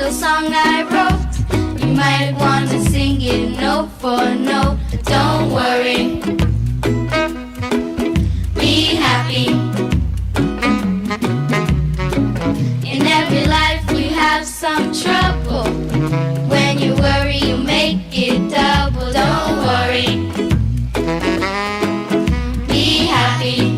little song I wrote. You might want to sing it note for note. Don't worry, be happy. In every life you have some trouble. When you worry you make it double. Don't worry, be happy.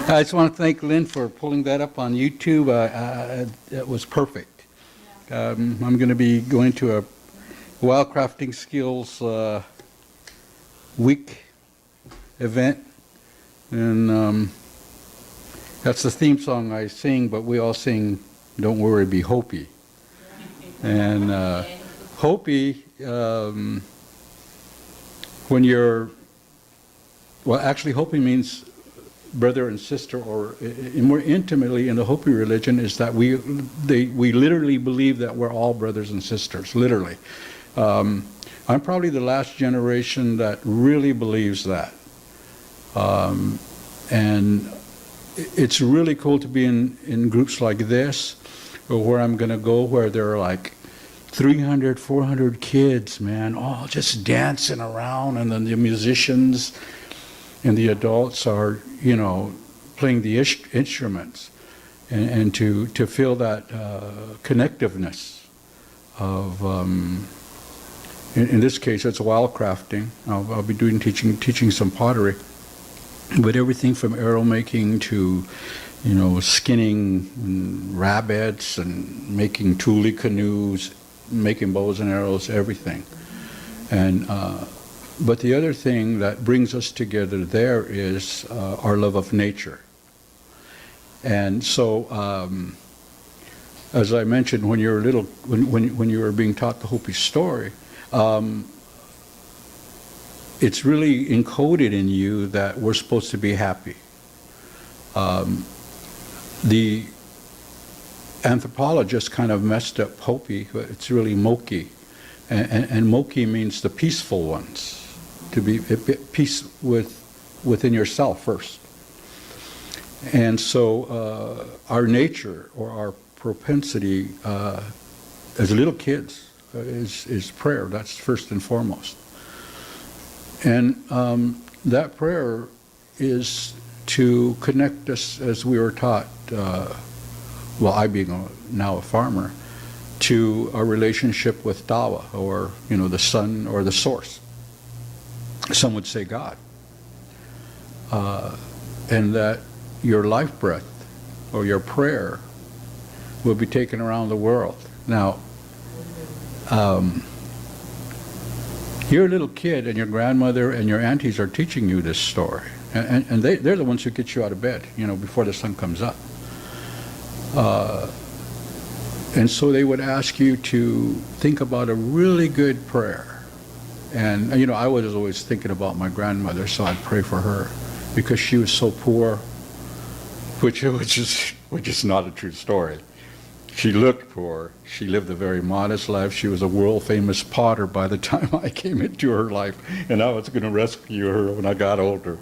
I just want to thank Lynn for pulling that up on YouTube. It was perfect. I'm going to be going to a wildcrafting skills week event, and that's the theme song I sing, but we all sing "Don't Worry, Be Hopi." And Hopi, when you're, well, actually Hopi means brother and sister, or more intimately in the Hopi religion is that we literally believe that we're all brothers and sisters, literally. I'm probably the last generation that really believes that. And it's really cool to be in groups like this, or where I'm going to go, where there are like 300, 400 kids, man, all just dancing around, and then the musicians and the adults are, you know, playing the instruments, and to feel that connectiveness of, in this case, it's wildcrafting. I'll be teaching some pottery, but everything from arrow making to, you know, skinning rabbits and making tule canoes, making bows and arrows, everything. And but the other thing that brings us together there is our love of nature. And so, as I mentioned, when you're little, when you were being taught the Hopi story, it's really encoded in you that we're supposed to be happy. The anthropologist kind of messed up Hopi. It's really Moki. And Moki means the peaceful ones, to be at peace within yourself first. And so our nature or our propensity as little kids is prayer. That's first and foremost. And that prayer is to connect us, as we were taught, well, I being now a farmer, to a relationship with Dawa, or the sun or the source. Some would say God. And that your life breath or your prayer will be taken around the world. Now, you're a little kid and your grandmother and your aunties are teaching you this story. And they're the ones who get you out of bed, before the sun comes up. And so they would ask you to think about a really good prayer. And, I was always thinking about my grandmother, so I'd pray for her because she was so poor, which is not a true story. She looked poor. She lived a very modest life. She was a world-famous potter by the time I came into her life, and I was going to rescue her when I got older.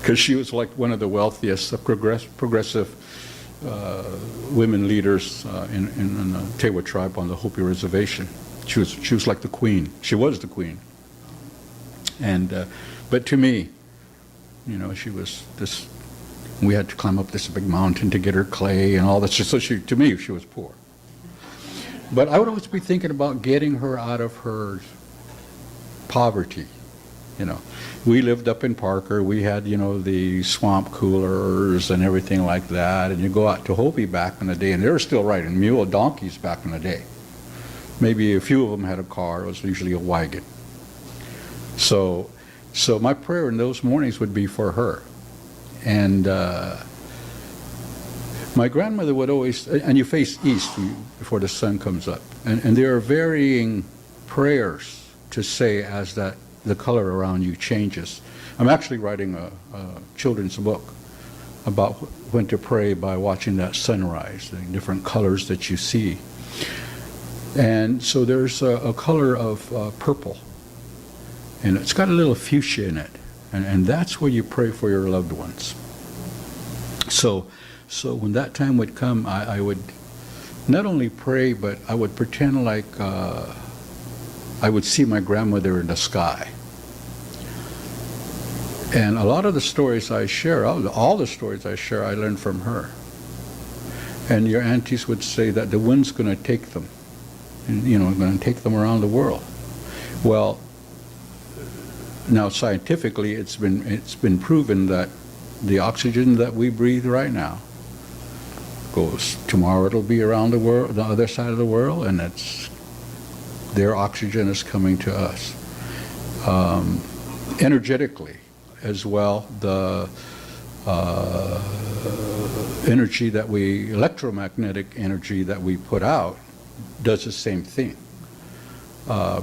Because she was like one of the wealthiest progressive women leaders in the Tewa tribe on the Hopi Reservation. She was like the queen. She was the queen. And but to me, she was this. We had to climb up this big mountain to get her clay and all that. So to me, she was poor. But I would always be thinking about getting her out of her poverty. We lived up in Parker. We had, the swamp coolers and everything like that. And you go out to Hopi back in the day, and they were still riding mule donkeys back in the day. Maybe a few of them had a car. It was usually a wagon. So my prayer in those mornings would be for her. And my grandmother would always, and you face east before the sun comes up. And there are varying prayers to say as the color around you changes. I'm actually writing a children's book about when to pray by watching that sunrise, the different colors that you see. And so there's a color of purple, and it's got a little fuchsia in it, and that's where you pray for your loved ones. So when that time would come, I would not only pray, but I would pretend like I would see my grandmother in the sky. And a lot of the stories I share, all the stories I share, I learned from her. And your aunties would say that the wind's going to take them, and, going to take them around the world. Well, now scientifically, it's been proven that the oxygen that we breathe right now goes tomorrow. It'll be around the world, the other side of the world, and their oxygen is coming to us. Energetically as well, the electromagnetic energy that we put out does the same thing. But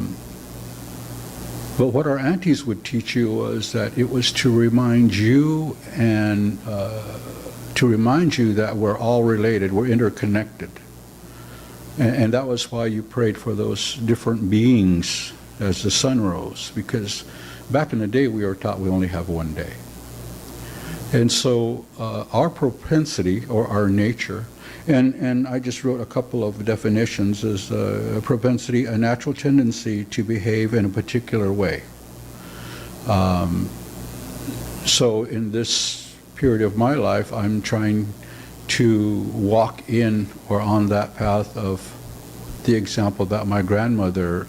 what our aunties would teach you was that it was to remind you that we're all related, we're interconnected. And that was why you prayed for those different beings as the sun rose, because back in the day we were taught we only have one day. And so our propensity or our nature, and I just wrote a couple of definitions, is a propensity, a natural tendency to behave in a particular way. So in this period of my life, I'm trying to walk in or on that path of the example that my grandmother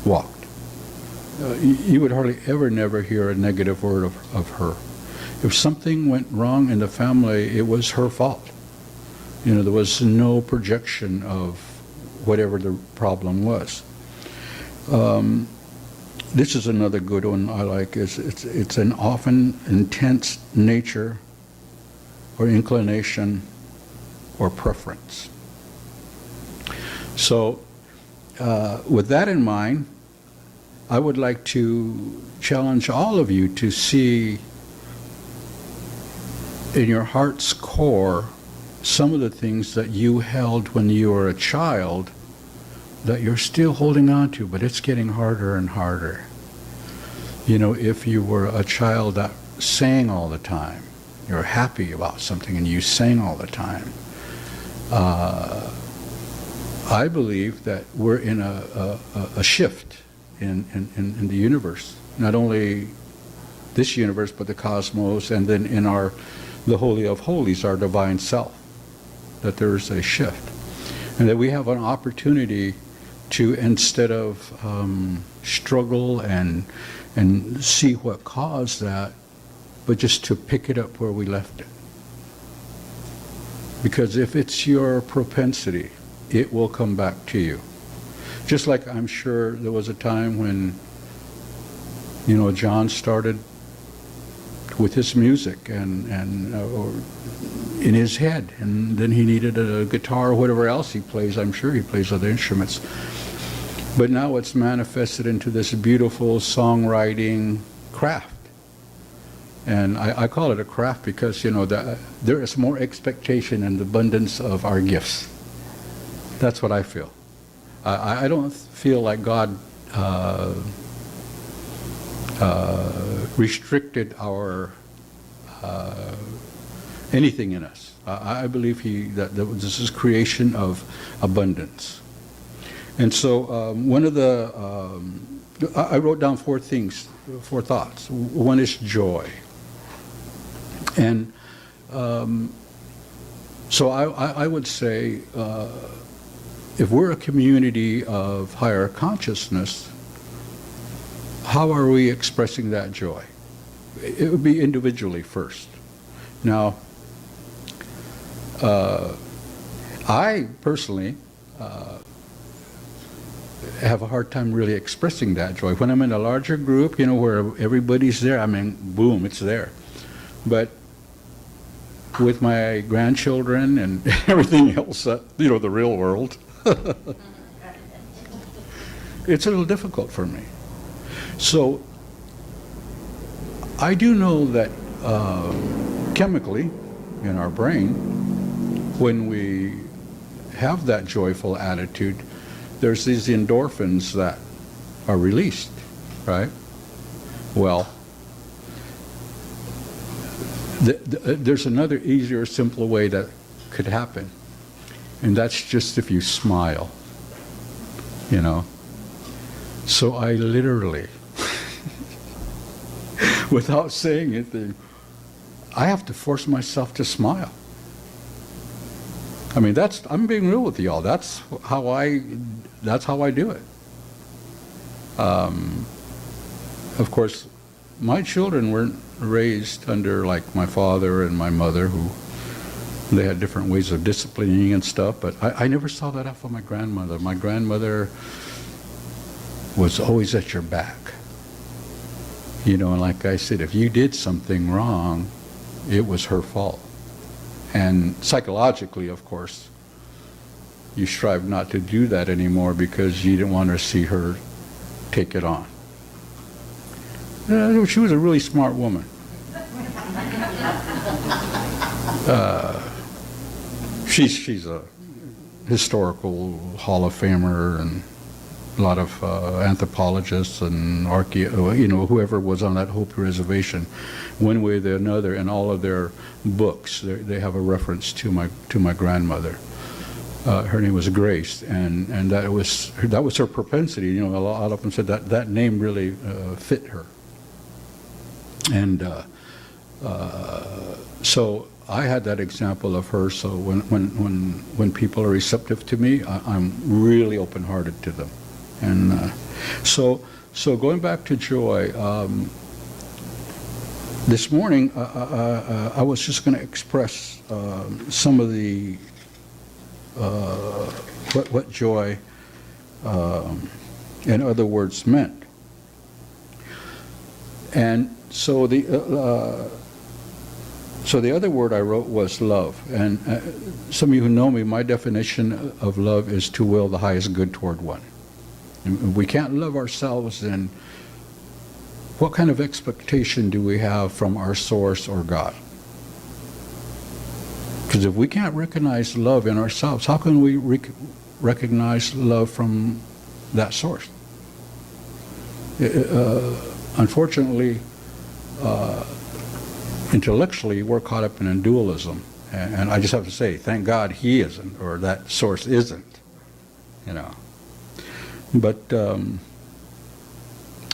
walked. You would hardly ever never hear a negative word of her. If something went wrong in the family, it was her fault. There was no projection of whatever the problem was. This is another good one I like. It's an often intense nature or inclination or preference. So with that in mind, I would like to challenge all of you to see in your heart's core some of the things that you held when you were a child that you're still holding on to, but it's getting harder and harder. You know, if you were a child that sang all the time, you're happy about something and you sang all the time, I believe that we're in a shift in the universe, not only this universe, but the cosmos, and then in the Holy of Holies, our divine self, that there is a shift. And that we have an opportunity to, instead of struggle and see what caused that, but just to pick it up where we left it. Because if it's your propensity, it will come back to you. Just like I'm sure there was a time when, you know, John started with his music and or in his head, and then he needed a guitar or whatever else he plays. I'm sure he plays other instruments. But now it's manifested into this beautiful songwriting craft. And I call it a craft because, you know, there is more expectation and abundance of our gifts. That's what I feel. I don't feel like God restricted our anything in us. I believe that this is creation of abundance. And so one of the, I wrote down four thoughts. One is joy. And so I would say, if we're a community of higher consciousness, how are we expressing that joy? It would be individually first. Now, I personally have a hard time really expressing that joy. When I'm in a larger group, you know, where everybody's there, I mean, boom, it's there. But with my grandchildren and everything else, you know, the real world, it's a little difficult for me. So I do know that chemically in our brain, when we have that joyful attitude, there's these endorphins that are released, right? Well, there's another easier, simpler way that could happen, and that's just if you smile, you know. So I literally, without saying anything, I have to force myself to smile. I mean, I'm being real with y'all. That's how I do it. Of course, my children weren't raised under like my father and my mother, who they had different ways of disciplining and stuff, but I never saw that out from my grandmother. My grandmother was always at your back. You know, and like I said, if you did something wrong, it was her fault. And psychologically, of course, you strive not to do that anymore because you didn't want to see her take it on. She was a really smart woman. She's a historical Hall of Famer, and a lot of anthropologists and you know, whoever was on that Hopi reservation, one way or another, in all of their books, they have a reference to my grandmother. Her name was Grace, and that was her propensity. You know, a lot of them said that name really fit her. And so I had that example of her. So when people are receptive to me, I'm really open-hearted to them. And so going back to joy, this morning I was just going to express some of the what joy, in other words, meant. And so the other word I wrote was love. And some of you who know me, my definition of love is to will the highest good toward one. And we can't love ourselves, then what kind of expectation do we have from our source or God? Because if we can't recognize love in ourselves, how can we recognize love from that source? Unfortunately, intellectually, we're caught up in a dualism. And I just have to say, thank God he isn't, or that source isn't, you know. But,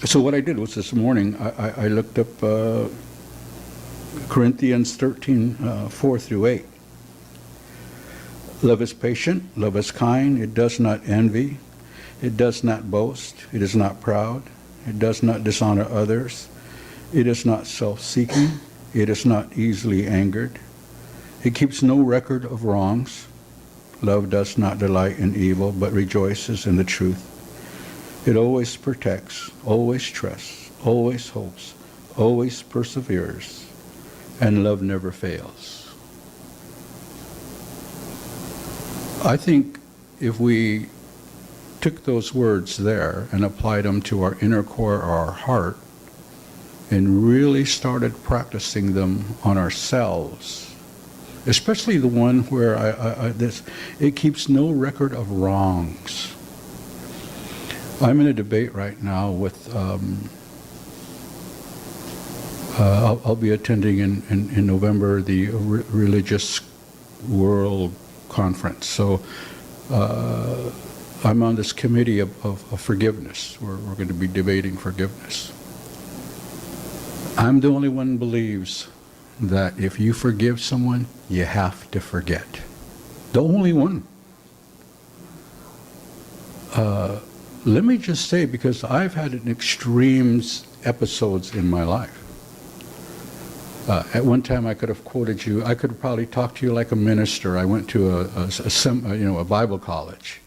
so what I did was this morning, I looked up Corinthians 13, 4 through 8. Love is patient, love is kind, it does not envy, it does not boast, it is not proud, it does not dishonor others, it is not self-seeking, it is not easily angered, it keeps no record of wrongs. Love does not delight in evil, but rejoices in the truth. It always protects, always trusts, always hopes, always perseveres, and love never fails. I think if we took those words there and applied them to our inner core or our heart and really started practicing them on ourselves, especially the one where it keeps no record of wrongs. I'm in a debate right now with, I'll be attending in November the Religious World Conference. So I'm on this committee of forgiveness. We're going to be debating forgiveness. I'm the only one who believes that if you forgive someone, you have to forget. The only one. Let me just say, because I've had an extremes episodes in my life. At one time, I could have quoted you. I could have probably talked to you like a minister. I went to a Bible college,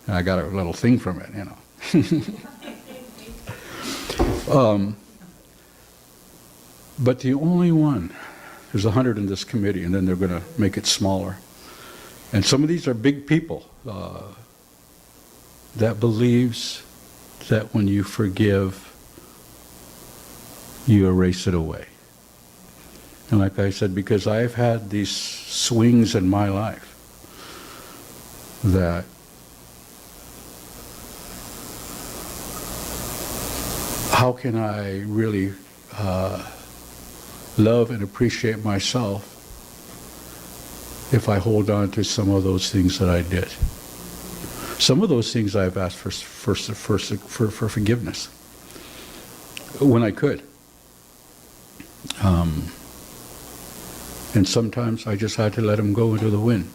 and I got a little thing from it, you know. But the only one, there's 100 in this committee, and then they're going to make it smaller. And some of these are big people that believes that when you forgive, you erase it away. And like I said, because I've had these swings in my life that how can I really love and appreciate myself if I hold on to some of those things that I did? Some of those things I've asked for forgiveness when I could. And sometimes I just had to let them go into the wind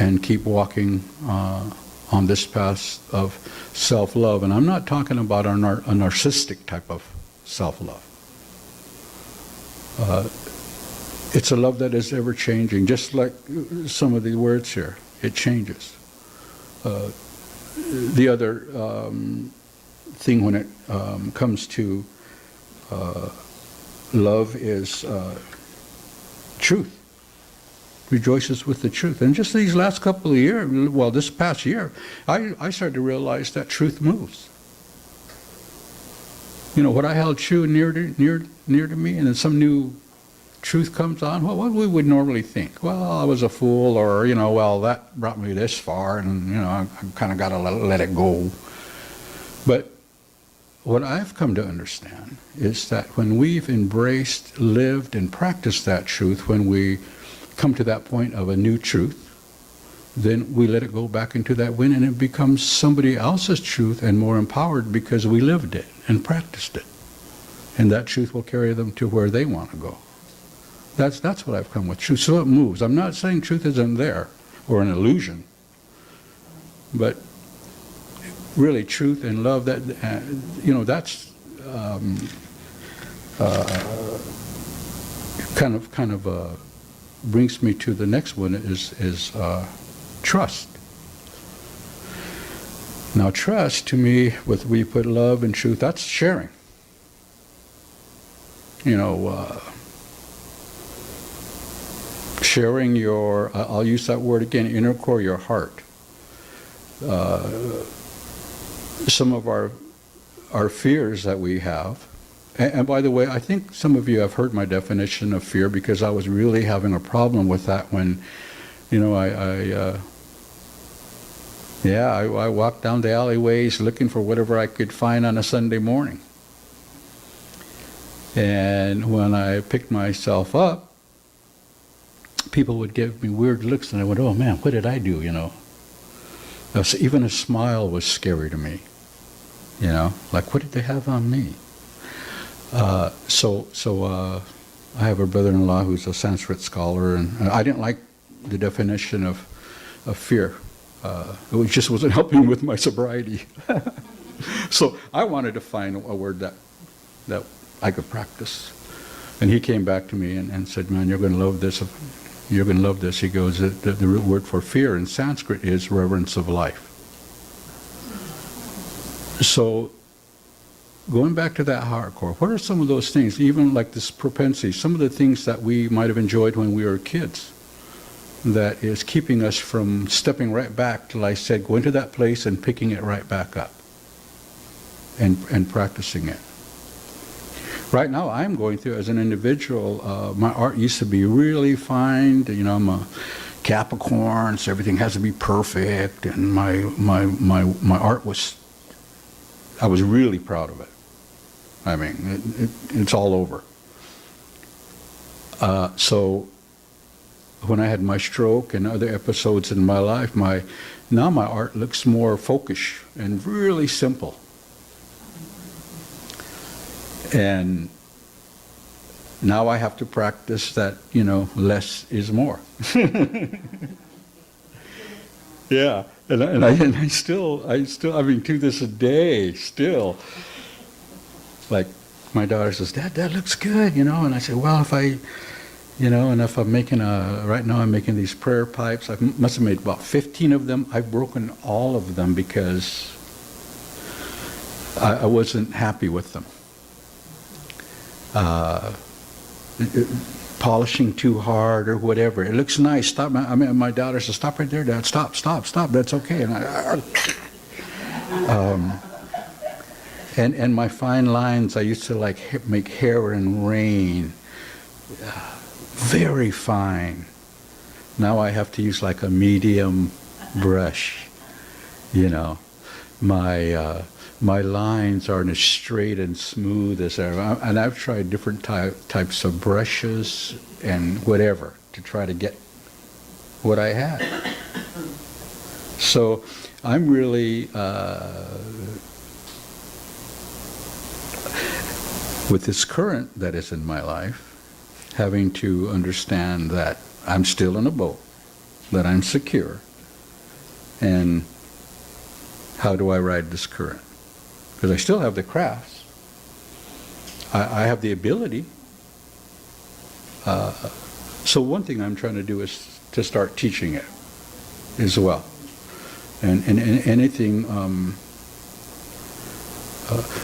and keep walking on this path of self-love. And I'm not talking about a narcissistic type of self-love. It's a love that is ever changing, just like some of the words here. It changes. The other thing when it comes to love is truth. Rejoices with the truth. And just these last couple of years, well, this past year, I started to realize that truth moves. You know, what I held true near to me, and then some new truth comes on, well, what we would normally think? Well, I was a fool, or, you know, well, that brought me this far, and, you know, I kind of got to let it go. But what I've come to understand is that when we've embraced, lived, and practiced that truth, when we come to that point of a new truth, then we let it go back into that wind, and it becomes somebody else's truth and more empowered because we lived it and practiced it. And that truth will carry them to where they want to go. That's what I've come with truth. So it moves. I'm not saying truth isn't there or an illusion, but really truth and love, that you know, that's kind of brings me to the next one is trust. Now trust, to me, with we put love and truth, that's sharing. You know, sharing your, I'll use that word again, inner core, your heart. some of our fears that we have. And by the way, I think some of you have heard my definition of fear, because I was really having a problem with that when, I walked down the alleyways looking for whatever I could find on a Sunday morning. And when I picked myself up, people would give me weird looks, and I went, oh man, what did I do, So even a smile was scary to me, like what did they have on me? So I have a brother-in-law who's a Sanskrit scholar, and I didn't like the definition of fear. It just wasn't helping with my sobriety. So I wanted to find a word that I could practice. And he came back to me and said, man, you're going to love this. You're going to love this. He goes, the root word for fear in Sanskrit is reverence of life. So going back to that hardcore, what are some of those things, even like this propensity, some of the things that we might have enjoyed when we were kids, that is keeping us from stepping right back till I said, go into that place and picking it right back up and practicing it. Right now, I'm going through, as an individual, my art used to be really fine. I'm a Capricorn, so everything has to be perfect, and my art was, I was really proud of it. I mean, it's all over. So when I had my stroke and other episodes in my life, now my art looks more folkish and really simple. And now I have to practice that, less is more. Yeah, and I still, I mean, to this day, still, like, my daughter says, Dad, that looks good, and I say, well, if I, and if I'm making right now I'm making these prayer pipes, I must have made about 15 of them. I've broken all of them because I wasn't happy with them. Polishing too hard or whatever. It looks nice. Stop. I mean, my daughter says, "Stop right there, Dad. Stop. That's okay." And my fine lines, I used to make hair and rain, very fine. Now I have to use like a medium brush. My lines aren't as straight and smooth as ever. And I've tried different types of brushes and whatever to try to get what I had. So I'm really, with this current that is in my life, having to understand that I'm still in a boat, that I'm secure, and how do I ride this current? Because I still have the crafts. I have the ability. So one thing I'm trying to do is to start teaching it as well. And anything,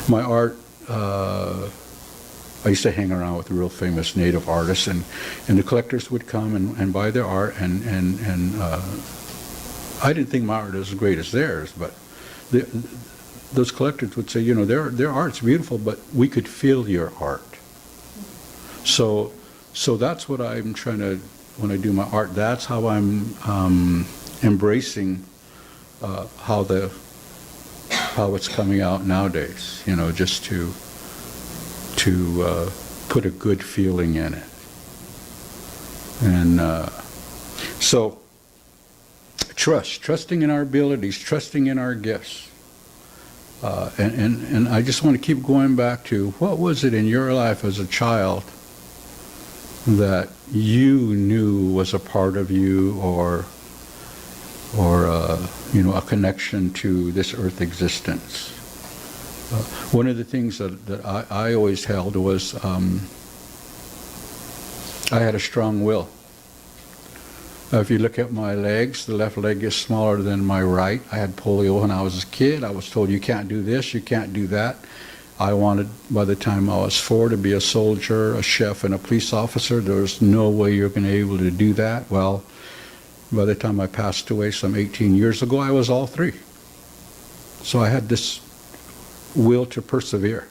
my art, I used to hang around with real famous native artists, and the collectors would come and buy their art, and I didn't think my art was as great as theirs, but those collectors would say, their art's beautiful, but we could feel your art. So that's what I'm trying to, when I do my art, that's how I'm embracing how it's coming out nowadays, just to put a good feeling in it. And so trusting in our abilities, trusting in our gifts. And I just want to keep going back to, what was it in your life as a child that you knew was a part of you, or a connection to this earth existence? One of the things that I always held was I had a strong will. If you look at my legs, the left leg is smaller than my right. I had polio when I was a kid. I was told, you can't do this, you can't do that. I wanted, by the time I was 4, to be a soldier, a chef, and a police officer. There was no way you're going to be able to do that. Well, by the time I passed away some 18 years ago, I was all 3. So I had this will to persevere.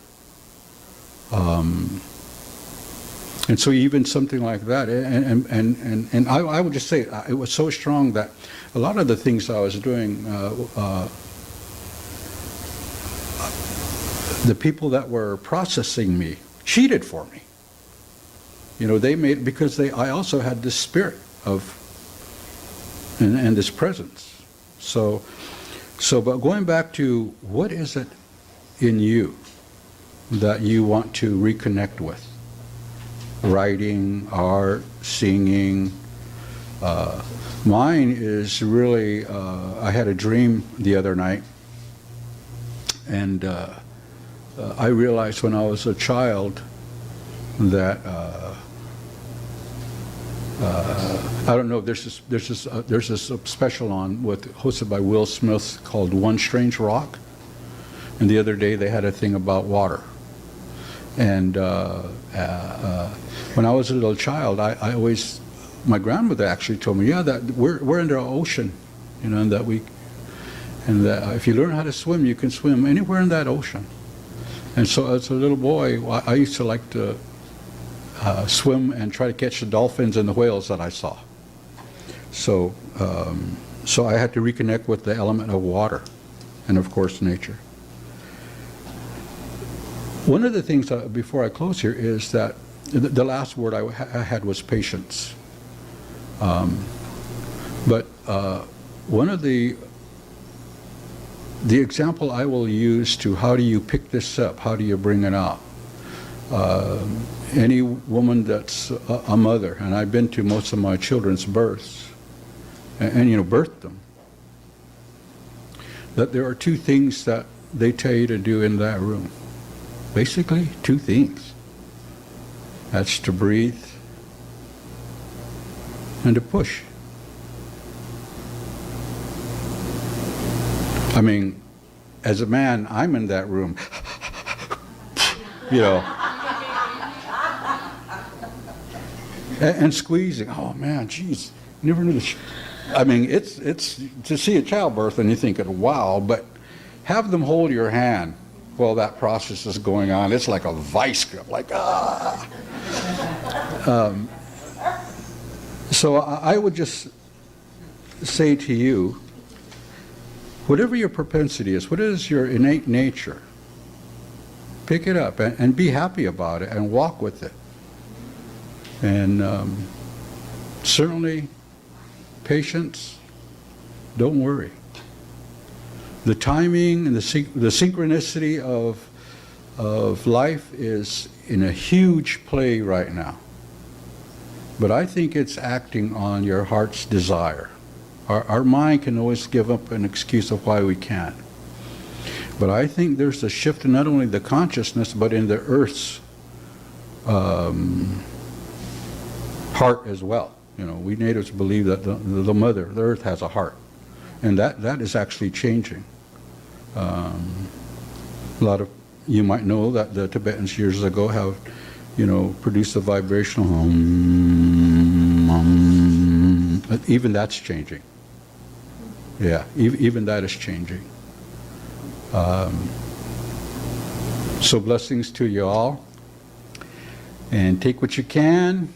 And so even something like that, and I would just say it was so strong that a lot of the things I was doing, the people that were processing me cheated for me. You know, they made, because I also had this spirit of, and this presence. So, but going back to what is it in you that you want to reconnect with? Writing, art, singing. Mine is really, I had a dream the other night, and I realized when I was a child that I don't know. There's this special on hosted by Will Smith called One Strange Rock, and the other day they had a thing about water. And when I was a little child, I always, my grandmother actually told me, yeah, that we're in the ocean, you know, and that if you learn how to swim, you can swim anywhere in that ocean. And so as a little boy, I used to like to swim and try to catch the dolphins and the whales that I saw. So I had to reconnect with the element of water and, of course, nature. One of the things, before I close here, is that the last word I had was patience. But one of the example I will use to how do you pick this up, how do you bring it out? Any woman that's a mother, and I've been to most of my children's births, and you know, birthed them, that there are two things that they tell you to do in that room. Basically, two things. That's to breathe and to push. I mean, as a man, I'm in that room, you know, and squeezing. Oh man, geez, never knew this. I mean, it's to see a childbirth and you think, wow, but have them hold your hand while that process is going on. It's like a vice grip, like ah. So I would just say to you, whatever your propensity is, what is your innate nature, pick it up and be happy about it and walk with it. And certainly, patience, don't worry. The timing and the synchronicity of life is in a huge play right now. But I think it's acting on your heart's desire. Our mind can always give up an excuse of why we can't. But I think there's a shift in not only the consciousness, but in the earth's heart as well. You know, we natives believe that the mother, the earth, has a heart. And that is actually changing. A lot of you might know that the Tibetans years ago have, you know, produced a vibrational even that's changing. Yeah, even that is changing. So blessings to you all, and take what you can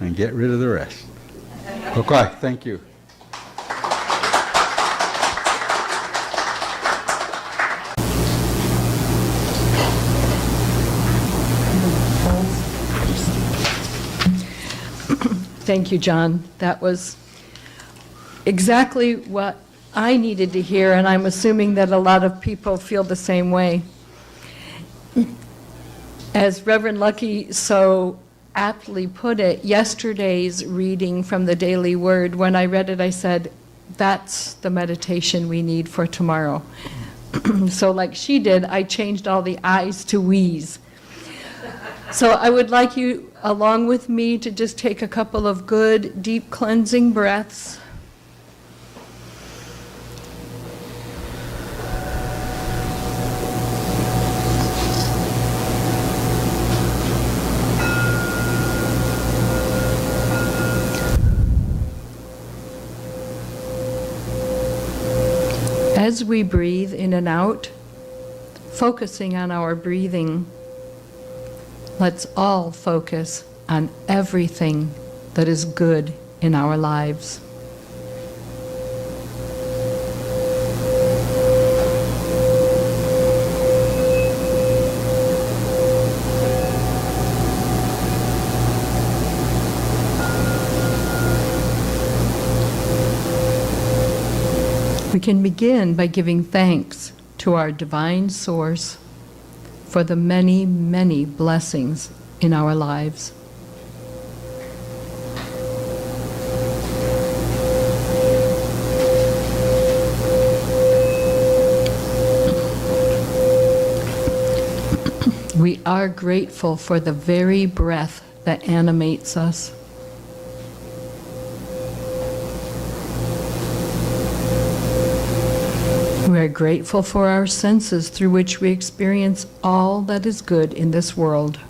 and get rid of the rest. Okay, thank you. Thank you, John. That was exactly what I needed to hear, and I'm assuming that a lot of people feel the same way. As Reverend Lucky so aptly put it, yesterday's reading from the Daily Word, when I read it, I said, that's the meditation we need for tomorrow. So like she did, I changed all the I's to we's. So I would like you, along with me, to just take a couple of good, deep cleansing breaths. As we breathe in and out, focusing on our breathing, let's all focus on everything that is good in our lives. We can begin by giving thanks to our divine source for the many, many blessings in our lives. We are grateful for the very breath that animates us. We are grateful for our senses through which we experience all that is good in this world.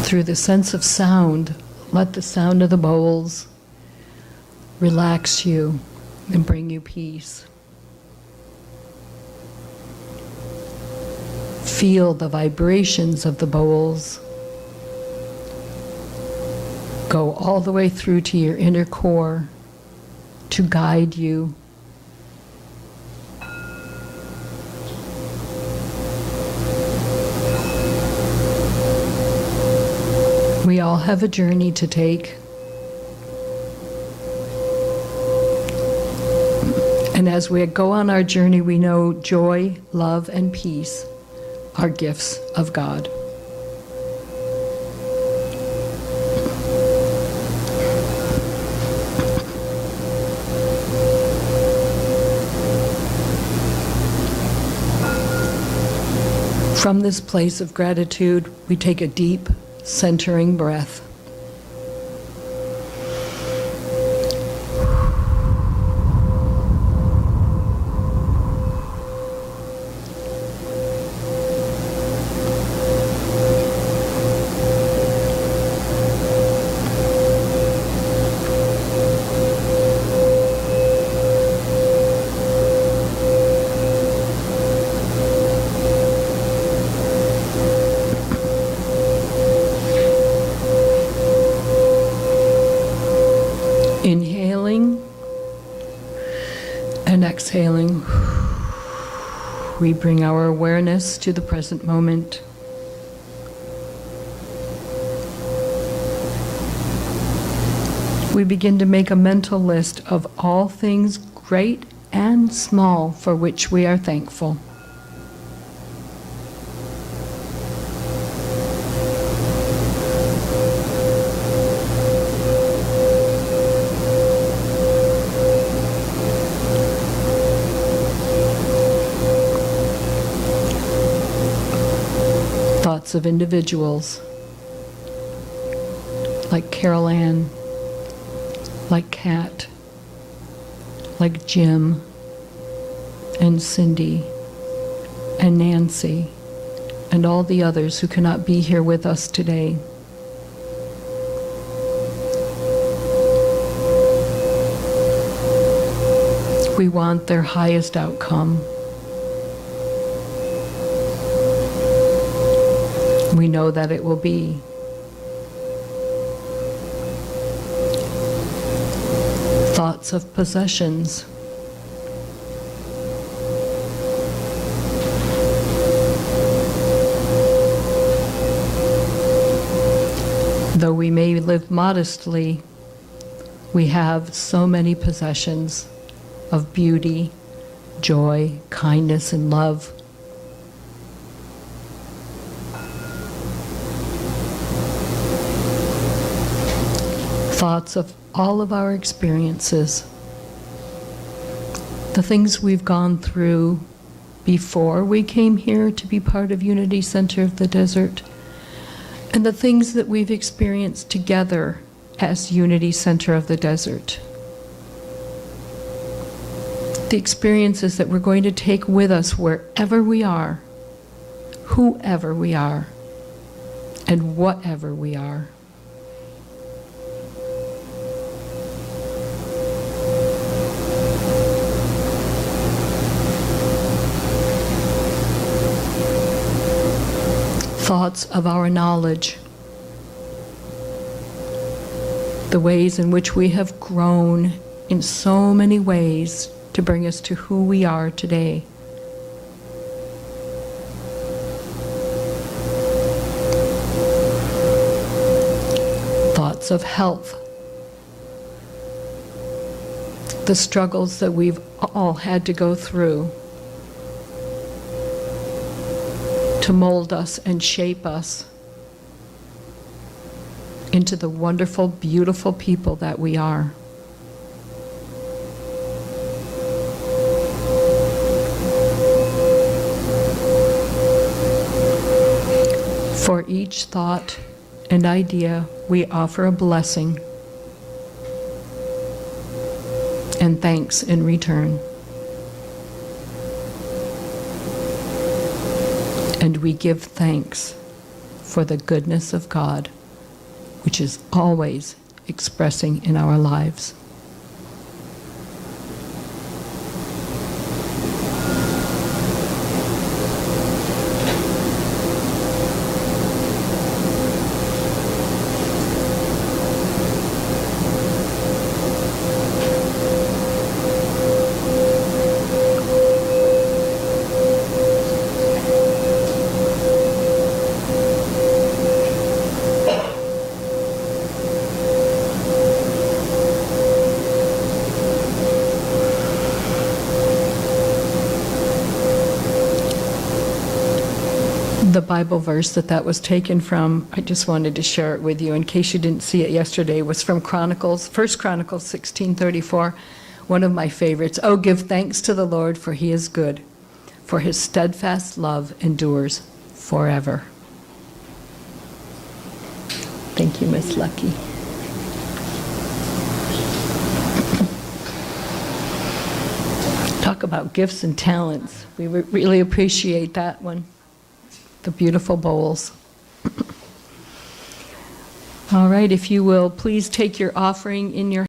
Through the sense of sound, let the sound of the bowls relax you and bring you peace. Feel the vibrations of the bowls go all the way through to your inner core to guide you. We all have a journey to take. And as we go on our journey, we know joy, love, and peace are gifts of God. From this place of gratitude, we take a deep, centering breath. Inhaling and exhaling, we bring our awareness to the present moment. We begin to make a mental list of all things great and small for which we are thankful. Thoughts of individuals like Carol Ann, like Kat, like Jim and Cindy and Nancy and all the others who cannot be here with us today. We want their highest outcome. We know that it will be. Thoughts of possessions. Though we may live modestly, we have so many possessions of beauty, joy, kindness, and love. Thoughts of all of our experiences, the things we've gone through before we came here to be part of Unity Center of the Desert, and the things that we've experienced together as Unity Center of the Desert. the experiences that we're going to take with us wherever we are, whoever we are, and whatever we are. Thoughts of our knowledge, the ways in which we have grown in so many ways to bring us to who we are today. Thoughts of health, the struggles that we've all had to go through to mold us and shape us into the wonderful, beautiful people that we are. For each thought and idea, we offer a blessing and thanks in return. And we give thanks for the goodness of God, which is always expressing in our lives. The Bible verse that was taken from, I just wanted to share it with you in case you didn't see it yesterday, was from Chronicles, 1 Chronicles 16:34, one of my favorites. Oh, give thanks to the Lord, for he is good, for his steadfast love endures forever. Thank you, Miss Lucky. Talk about gifts and talents. We really appreciate that one. The beautiful bowls. All right, if you will, please take your offering in your